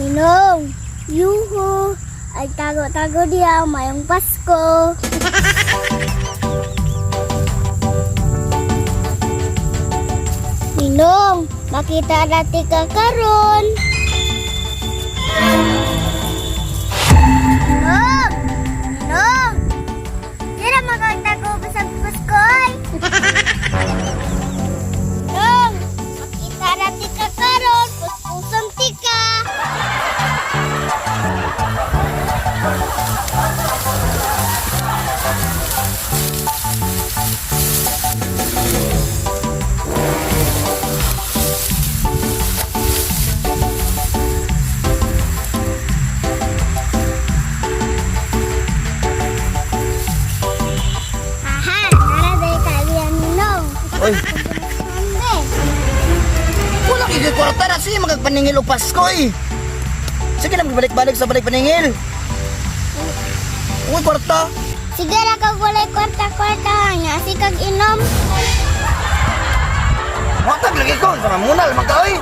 Ninong, yuhu, ay tago-tago dia, mayong Pasko. Ninong, makita natin ka karon. Ninong, Ninong, di na makatago pa sa Paskoy. Ninong, makita natin ka karon, puspusang tika. Aha, naraday kalian Ninong. Oy, Sande. wala kay kwarta na siya magpaningil o Pasko eh. Sige lang, balik-balik sa balik paningil. Uy, kwarta. Sige na kag walay kwarta-kwarta nga si kag inom. Matag lagi ko, sama munal, magkaoy.